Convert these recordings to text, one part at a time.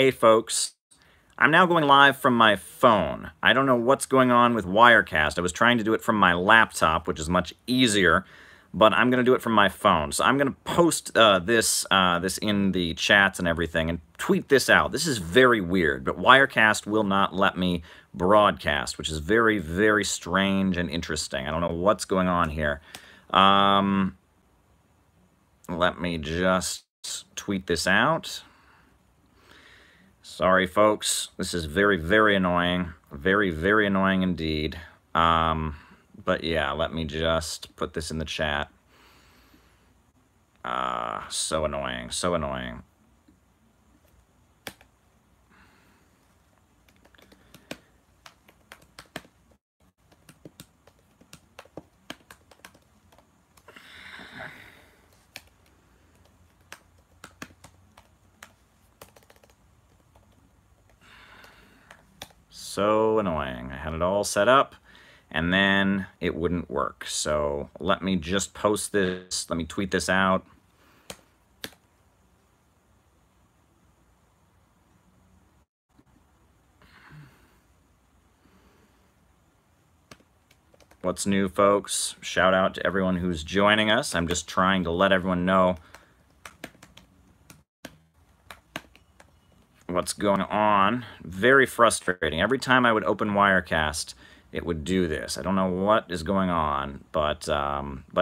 Hey folks, I'm now going live from my phone. I don't know what's going on with Wirecast. I was trying to do it from my laptop, which is much easier, but I'm going to do it from my phone. So I'm going to post this in the chats and everything and tweet this out. This is very weird, but Wirecast will not let me broadcast, which is very, very strange and interesting. I don't know what's going on here. Let me just tweet this out. Sorry, folks. This is very, very annoying. Very, very annoying indeed. But yeah, let me just put this in the chat. So annoying, so annoying. So annoying. I had it all set up, and then it wouldn't work. So let me just post this. Let me tweet this out. What's new, folks? Shout out to everyone who's joining us. I'm just trying to let everyone know what's going on. Very frustrating. Every time I would open Wirecast, it would do this. I don't know what is going on, but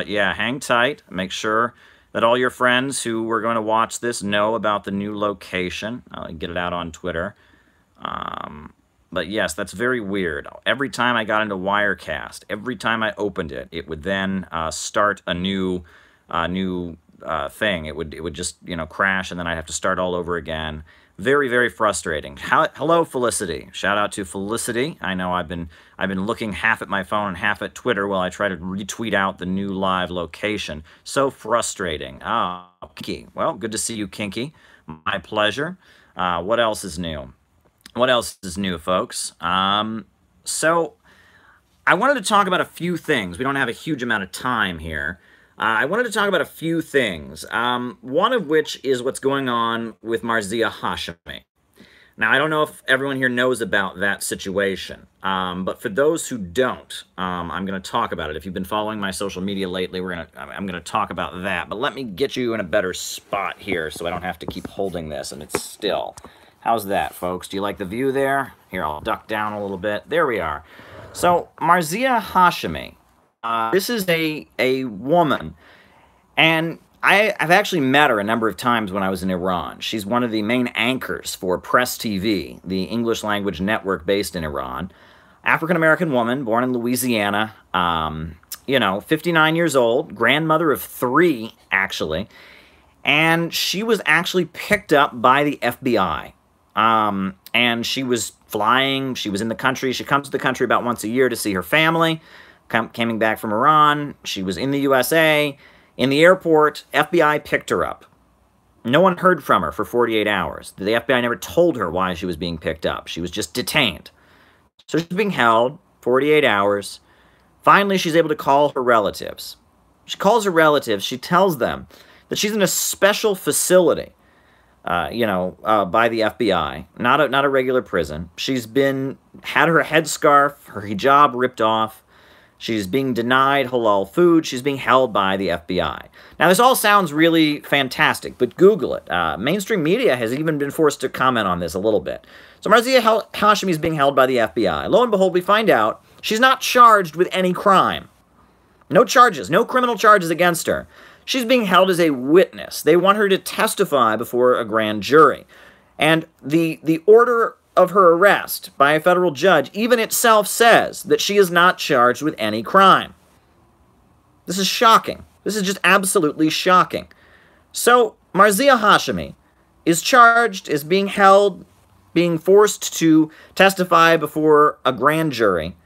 yeah, hang tight. Make sure that all your friends who are going to watch this know about the new location. I'll get it out on Twitter. But yes, that's very weird. Every time I got into Wirecast, every time I opened it, it would then start a new thing. It would just, you know, crash, and then I'd have to start all over again. Very, very frustrating. Hello, Felicity. Shout out to Felicity. I know I've been looking half at my phone and half at Twitter while I try to retweet out the new live location. So frustrating. Kinky. Well, good to see you, Kinky. My pleasure. What else is new? What else is new, folks? So I wanted to talk about a few things. We don't have a huge amount of time here. I wanted to talk about a few things, one of which is what's going on with Marzia Hashemi. Now, I don't know if everyone here knows about that situation, but for those who don't, I'm going to talk about it. If you've been following my social media lately, I'm going to talk about that. But let me get you in a better spot here so I don't have to keep holding this and it's still. How's that, folks? Do you like the view there? Here, I'll duck down a little bit. There we are. So, Marzia Hashemi. This is a woman, and I've actually met her a number of times when I was in Iran. She's one of the main anchors for Press TV, the English language network based in Iran. African-American woman, born in Louisiana, 59 years old, grandmother of 3, actually, and she was actually picked up by the FBI. And she was flying, she was in the country, she comes to the country about once a year to see her family. Coming back from Iran, she was in the USA. In the airport, FBI picked her up. No one heard from her for 48 hours. The FBI never told her why she was being picked up. She was just detained. So she's being held 48 hours. Finally, she's able to call her relatives. She calls her relatives. She tells them that she's in a special facility, by the FBI, not a regular prison. She's had her headscarf, her hijab ripped off. She's being denied halal food. She's being held by the FBI. Now, this all sounds really fantastic, but Google it. Mainstream media has even been forced to comment on this a little bit. So Marzia Hashemi is being held by the FBI. Lo and behold, we find out she's not charged with any crime. No charges, no criminal charges against her. She's being held as a witness. They want her to testify before a grand jury. And the order of her arrest by a federal judge even itself says that she is not charged with any crime. This is shocking. This is just absolutely shocking. So Marzia Hashemi is charged, is being held, being forced to testify before a grand jury.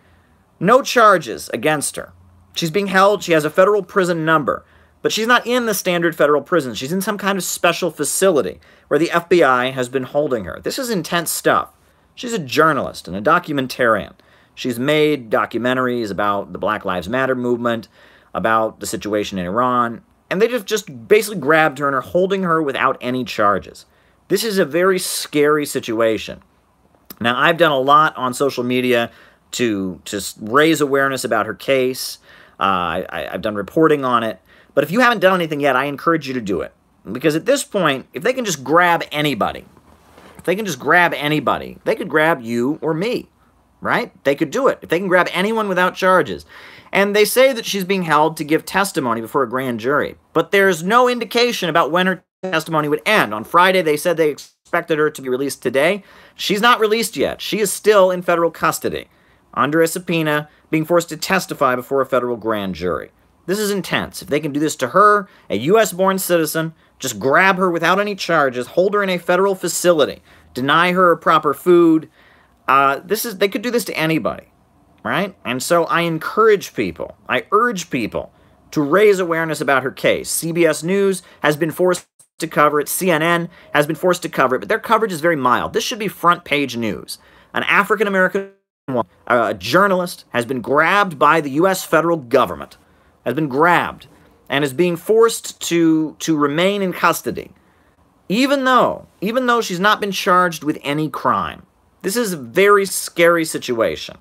No charges against her. She's being held, she has a federal prison number, but she's not in the standard federal prison. She's in some kind of special facility where the FBI has been holding her. This is intense stuff. She's a journalist and a documentarian. She's made documentaries about the Black Lives Matter movement, about the situation in Iran, and they just basically grabbed her and are holding her without any charges. This is a very scary situation. Now, I've done a lot on social media to raise awareness about her case. I've done reporting on it. But if you haven't done anything yet, I encourage you to do it. Because at this point, if they can just grab anybody, they could grab you or me, right? They could do it. If they can grab anyone without charges. And they say that she's being held to give testimony before a grand jury. But there's no indication about when her testimony would end. On Friday, they said they expected her to be released today. She's not released yet. She is still in federal custody, under a subpoena, being forced to testify before a federal grand jury. This is intense. If they can do this to her, a U.S.-born citizen, just grab her without any charges, hold her in a federal facility, deny her proper food, they could do this to anybody, right? And so I urge people to raise awareness about her case. CBS News has been forced to cover it. CNN has been forced to cover it, but their coverage is very mild. This should be front-page news. An African-American a journalist has been grabbed by the U.S. federal government, has been grabbed, and is being forced to remain in custody, even though she's not been charged with any crime. This is a very scary situation.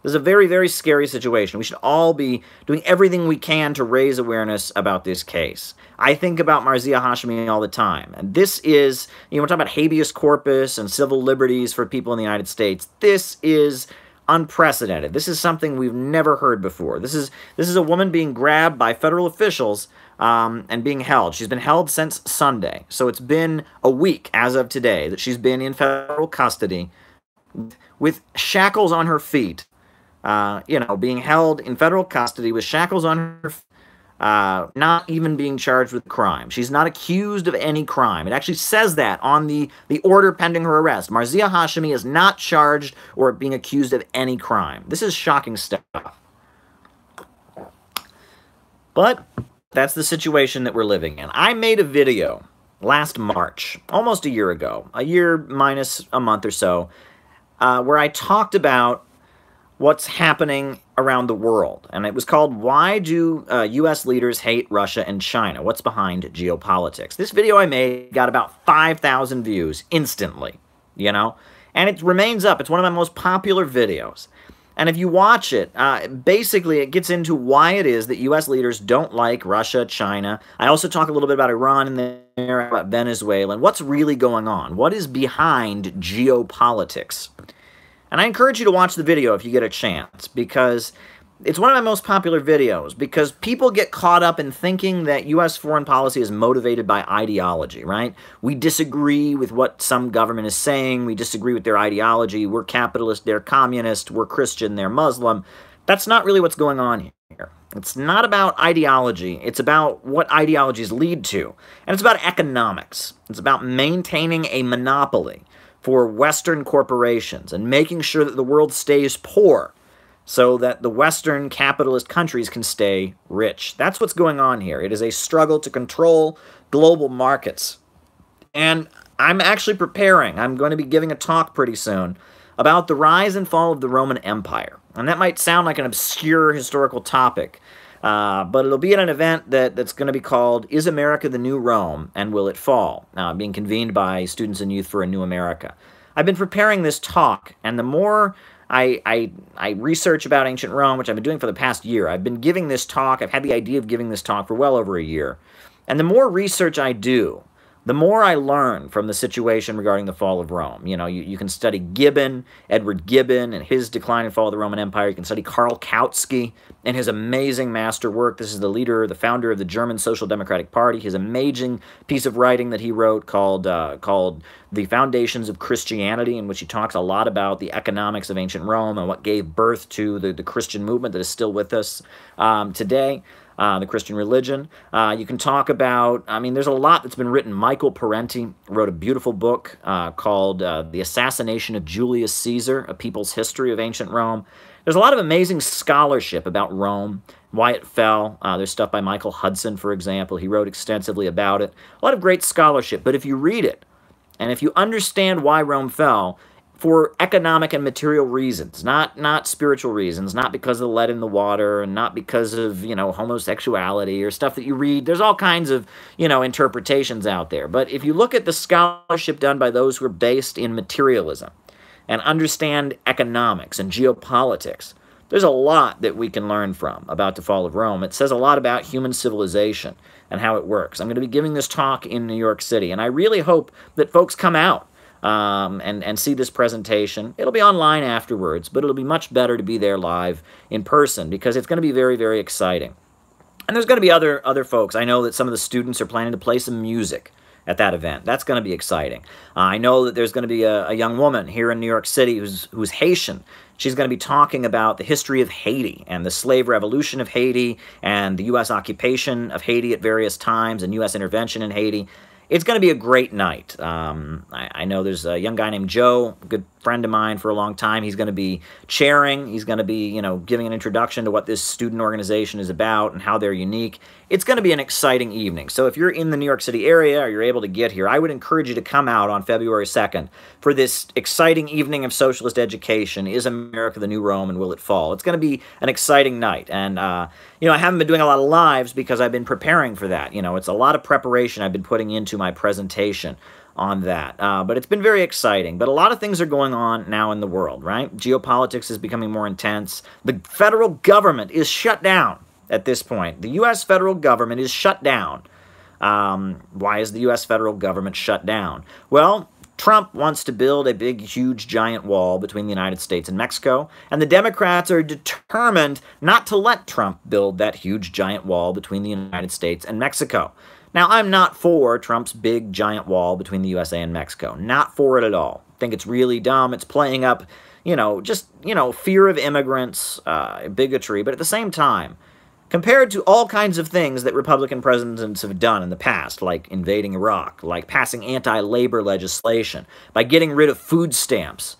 This is a very, very scary situation. We should all be doing everything we can to raise awareness about this case. I think about Marzia Hashemi all the time. And this is, we're talking about habeas corpus and civil liberties for people in the United States. This is unprecedented. This is something we've never heard before. This is a woman being grabbed by federal officials and being held. She's been held since Sunday. So it's been a week as of today that she's been in federal custody with shackles on her feet. Being held in federal custody with shackles on her, not even being charged with crime. She's not accused of any crime. It actually says that on the order pending her arrest. Marzia Hashemi is not charged or being accused of any crime. This is shocking stuff. But that's the situation that we're living in. I made a video last March, almost a year ago, a year minus a month or so, where I talked about what's happening around the world. And it was called, Why Do U.S. Leaders Hate Russia and China? What's Behind Geopolitics? This video I made got about 5,000 views instantly, and it remains up. It's one of my most popular videos. And if you watch it, basically it gets into why it is that U.S. leaders don't like Russia, China. I also talk a little bit about Iran in there, about Venezuela, and what's really going on. What is behind geopolitics? And I encourage you to watch the video if you get a chance, because it's one of my most popular videos, because people get caught up in thinking that U.S. foreign policy is motivated by ideology, right? We disagree with what some government is saying. We disagree with their ideology. We're capitalist, they're communist. We're Christian, they're Muslim. That's not really what's going on here. It's not about ideology. It's about what ideologies lead to. And it's about economics. It's about maintaining a monopoly for Western corporations and making sure that the world stays poor so that the Western capitalist countries can stay rich. That's what's going on here. It is a struggle to control global markets. And I'm actually preparing. I'm going to be giving a talk pretty soon about the rise and fall of the Roman Empire. And that might sound like an obscure historical topic, but it'll be at an event that's going to be called, Is America the New Rome, and Will It Fall? Being convened by Students and Youth for a New America. I've been preparing this talk, and the more I research about ancient Rome, which I've been doing for the past year, I've been giving this talk, I've had the idea of giving this talk for well over a year, and the more research I do, the more I learn from the situation regarding the fall of Rome. You can study Gibbon, Edward Gibbon, and his Decline and Fall of the Roman Empire. You can study Karl Kautsky and his amazing masterwork. This is the founder of the German Social Democratic Party. His amazing piece of writing that he wrote called The Foundations of Christianity, in which he talks a lot about the economics of ancient Rome and what gave birth to the Christian movement that is still with us today. The Christian religion. You can talk about, there's a lot that's been written. Michael Parenti wrote a beautiful book called The Assassination of Julius Caesar, A People's History of Ancient Rome. There's a lot of amazing scholarship about Rome, why it fell. There's stuff by Michael Hudson, for example. He wrote extensively about it. A lot of great scholarship, but if you read it, and if you understand why Rome fell, for economic and material reasons, not spiritual reasons, not because of the lead in the water, and not because of, homosexuality or stuff that you read. There's all kinds of, interpretations out there. But if you look at the scholarship done by those who are based in materialism and understand economics and geopolitics, there's a lot that we can learn from about the fall of Rome. It says a lot about human civilization and how it works. I'm going to be giving this talk in New York City, and I really hope that folks come out and see this presentation. It'll be online afterwards, but it'll be much better to be there live in person because it's going to be very, very exciting. And there's going to be other folks. I know that some of the students are planning to play some music at that event. That's going to be exciting. I know that there's going to be a young woman here in New York City who's Haitian. She's going to be talking about the history of Haiti and the slave revolution of Haiti and the U.S. occupation of Haiti at various times and U.S. intervention in Haiti. It's going to be a great night. I know there's a young guy named Joe, a good friend of mine for a long time. He's going to be chairing. He's going to be, giving an introduction to what this student organization is about and how they're unique. It's going to be an exciting evening. So if you're in the New York City area or you're able to get here, I would encourage you to come out on February 2nd for this exciting evening of socialist education. Is America the new Rome, and will it fall? It's going to be an exciting night. And, I haven't been doing a lot of lives because I've been preparing for that. It's a lot of preparation I've been putting into my presentation on that. But it's been very exciting. But a lot of things are going on now in the world, right? Geopolitics is becoming more intense. The federal government is shut down at this point. The U.S. federal government is shut down. Why is the U.S. federal government shut down? Well, Trump wants to build a big, huge, giant wall between the United States and Mexico, and the Democrats are determined not to let Trump build that huge, giant wall between the United States and Mexico. Now, I'm not for Trump's big, giant wall between the USA and Mexico. Not for it at all. I think it's really dumb. It's playing up, fear of immigrants, bigotry, but at the same time, compared to all kinds of things that Republican presidents have done in the past, like invading Iraq, like passing anti-labor legislation, by getting rid of food stamps,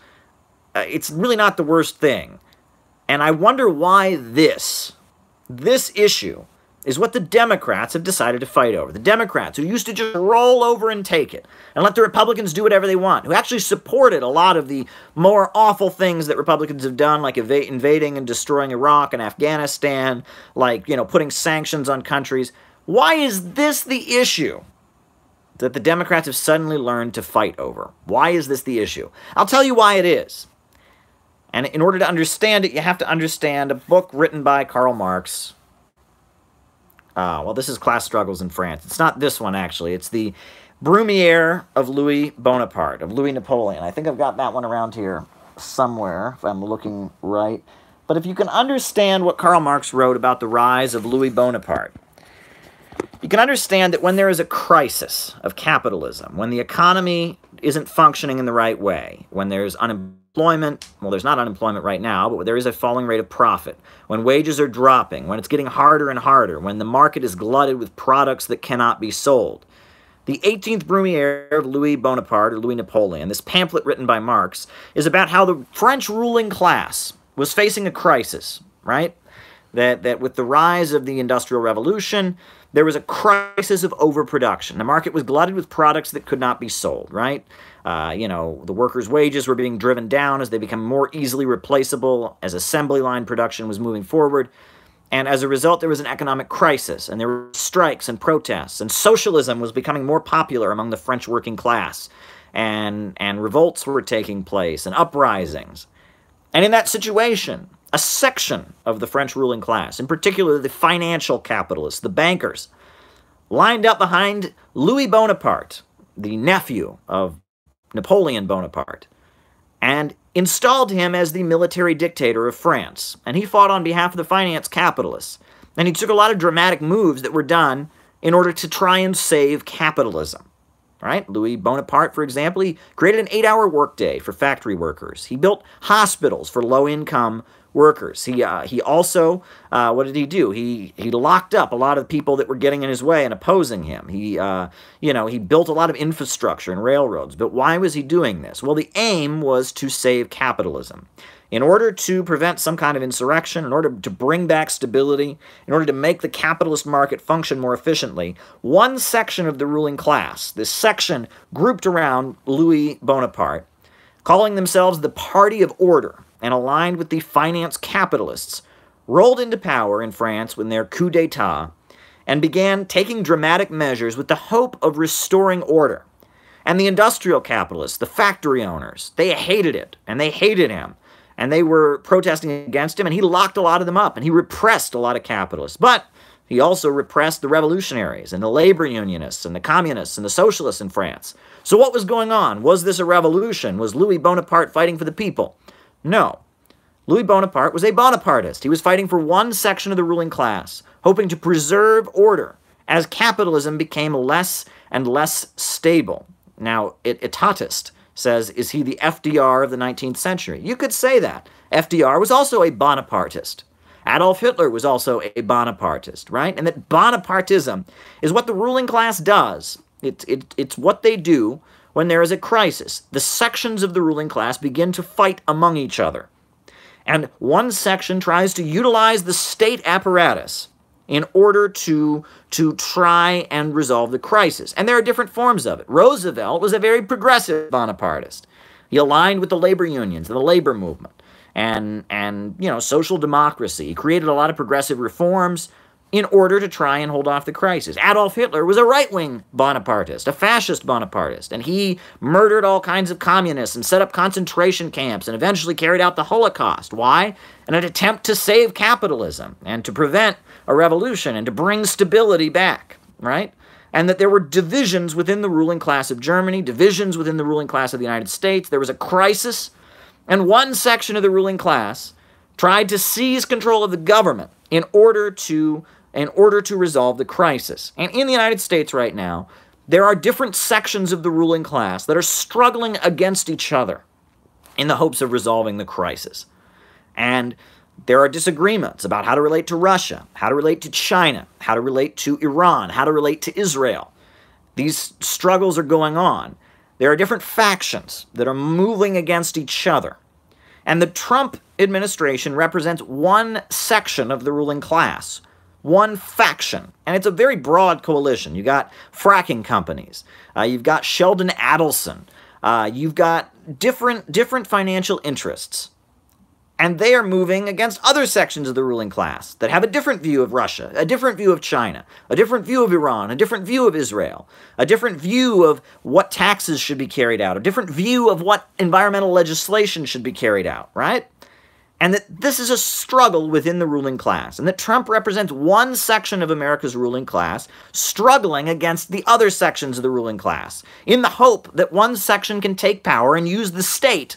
it's really not the worst thing. And I wonder why this issue is what the Democrats have decided to fight over. The Democrats, who used to just roll over and take it and let the Republicans do whatever they want, who actually supported a lot of the more awful things that Republicans have done, like invading and destroying Iraq and Afghanistan, like, putting sanctions on countries. Why is this the issue that the Democrats have suddenly learned to fight over? Why is this the issue? I'll tell you why it is. And in order to understand it, you have to understand a book written by Karl Marx. Well, this is Class Struggles in France. It's not this one, actually. It's the Brumaire of Louis Bonaparte, of Louis Napoleon. I think I've got that one around here somewhere, if I'm looking right. But if you can understand what Karl Marx wrote about the rise of Louis Bonaparte, you can understand that when there is a crisis of capitalism, when the economy isn't functioning in the right way, when there's unemployment, well, there's not unemployment right now, but there is a falling rate of profit, when wages are dropping, when it's getting harder and harder, when the market is glutted with products that cannot be sold. The 18th Brumaire of Louis Bonaparte, or Louis Napoleon, this pamphlet written by Marx, is about how the French ruling class was facing a crisis, right? That with the rise of the Industrial Revolution, there was a crisis of overproduction. The market was glutted with products that could not be sold, right? The workers' wages were being driven down as they become more easily replaceable as assembly line production was moving forward. And as a result, there was an economic crisis, and there were strikes and protests, and socialism was becoming more popular among the French working class, and revolts were taking place, and uprisings. And in that situation, a section of the French ruling class, in particular the financial capitalists, the bankers, lined up behind Louis Bonaparte, the nephew of Napoleon Bonaparte, and installed him as the military dictator of France. And he fought on behalf of the finance capitalists. And he took a lot of dramatic moves that were done in order to try and save capitalism. Right? Louis Bonaparte, for example, he created an 8-hour workday for factory workers. He built hospitals for low-income workers. He also, what did he do? He locked up a lot of people that were getting in his way and opposing him. He built a lot of infrastructure and railroads. But why was he doing this? Well, the aim was to save capitalism. In order to prevent some kind of insurrection, in order to bring back stability, in order to make the capitalist market function more efficiently, one section of the ruling class, this section grouped around Louis Bonaparte, calling themselves the Party of Order and aligned with the finance capitalists, rolled into power in France with their coup d'etat and began taking dramatic measures with the hope of restoring order. And the industrial capitalists, the factory owners, they hated it, and they hated him, and they were protesting against him, and he locked a lot of them up, and he repressed a lot of capitalists. But he also repressed the revolutionaries, and the labor unionists, and the communists, and the socialists in France. So what was going on? Was this a revolution? Was Louis Bonaparte fighting for the people? No. Louis Bonaparte was a Bonapartist. He was fighting for one section of the ruling class, hoping to preserve order as capitalism became less and less stable. Now, Etatist says, is he the FDR of the 19th century? You could say that. FDR was also a Bonapartist. Adolf Hitler was also a Bonapartist, right? And that Bonapartism is what the ruling class does. It's what they do when there is a crisis. The sections of the ruling class begin to fight among each other. And one section tries to utilize the state apparatus in order to try and resolve the crisis. And there are different forms of it. Roosevelt was a very progressive Bonapartist. He aligned with the labor unions and the labor movement and social democracy. He created a lot of progressive reforms in order to try and hold off the crisis. Adolf Hitler was a right-wing Bonapartist, a fascist Bonapartist, and he murdered all kinds of communists and set up concentration camps and eventually carried out the Holocaust. Why? In an attempt to save capitalism and to prevent a revolution and to bring stability back, right? And that there were divisions within the ruling class of Germany, divisions within the ruling class of the United States. There was a crisis, and one section of the ruling class tried to seize control of the government in order to resolve the crisis. And in the United States right now, there are different sections of the ruling class that are struggling against each other in the hopes of resolving the crisis. And there are disagreements about how to relate to Russia, how to relate to China, how to relate to Iran, how to relate to Israel. These struggles are going on. There are different factions that are moving against each other. And the Trump administration represents one section of the ruling class, one faction, and it's a very broad coalition. You've got fracking companies, you've got Sheldon Adelson, you've got different financial interests, and they are moving against other sections of the ruling class that have a different view of Russia, a different view of China, a different view of Iran, a different view of Israel, a different view of what taxes should be carried out, a different view of what environmental legislation should be carried out, right? And that this is a struggle within the ruling class, and that Trump represents one section of America's ruling class struggling against the other sections of the ruling class, in the hope that one section can take power and use the state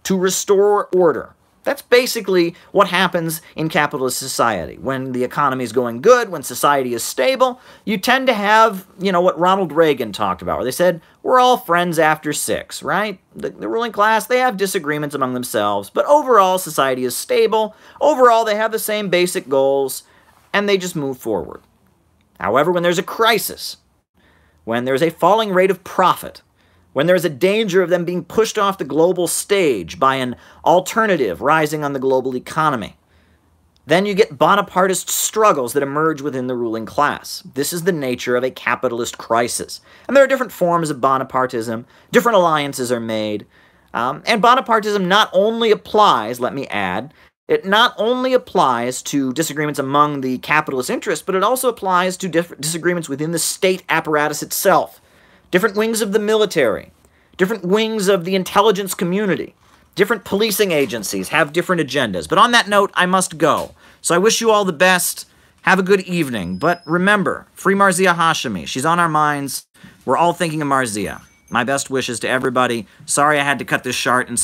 to restore order. That's basically what happens in capitalist society. When the economy is going good, when society is stable, you tend to have, what Ronald Reagan talked about, where they said, we're all friends after 6, right? The ruling class, they have disagreements among themselves, but overall, society is stable. Overall, they have the same basic goals, and they just move forward. However, when there's a crisis, when there's a falling rate of profit, when there's a danger of them being pushed off the global stage by an alternative rising on the global economy, then you get Bonapartist struggles that emerge within the ruling class. This is the nature of a capitalist crisis. And there are different forms of Bonapartism, different alliances are made, and Bonapartism not only applies, let me add, it not only applies to disagreements among the capitalist interests, but it also applies to disagreements within the state apparatus itself. Different wings of the military, different wings of the intelligence community, different policing agencies have different agendas. But on that note, I must go. So I wish you all the best. Have a good evening. But remember, free Marzia Hashemi. She's on our minds. We're all thinking of Marzieh. My best wishes to everybody. Sorry I had to cut this short and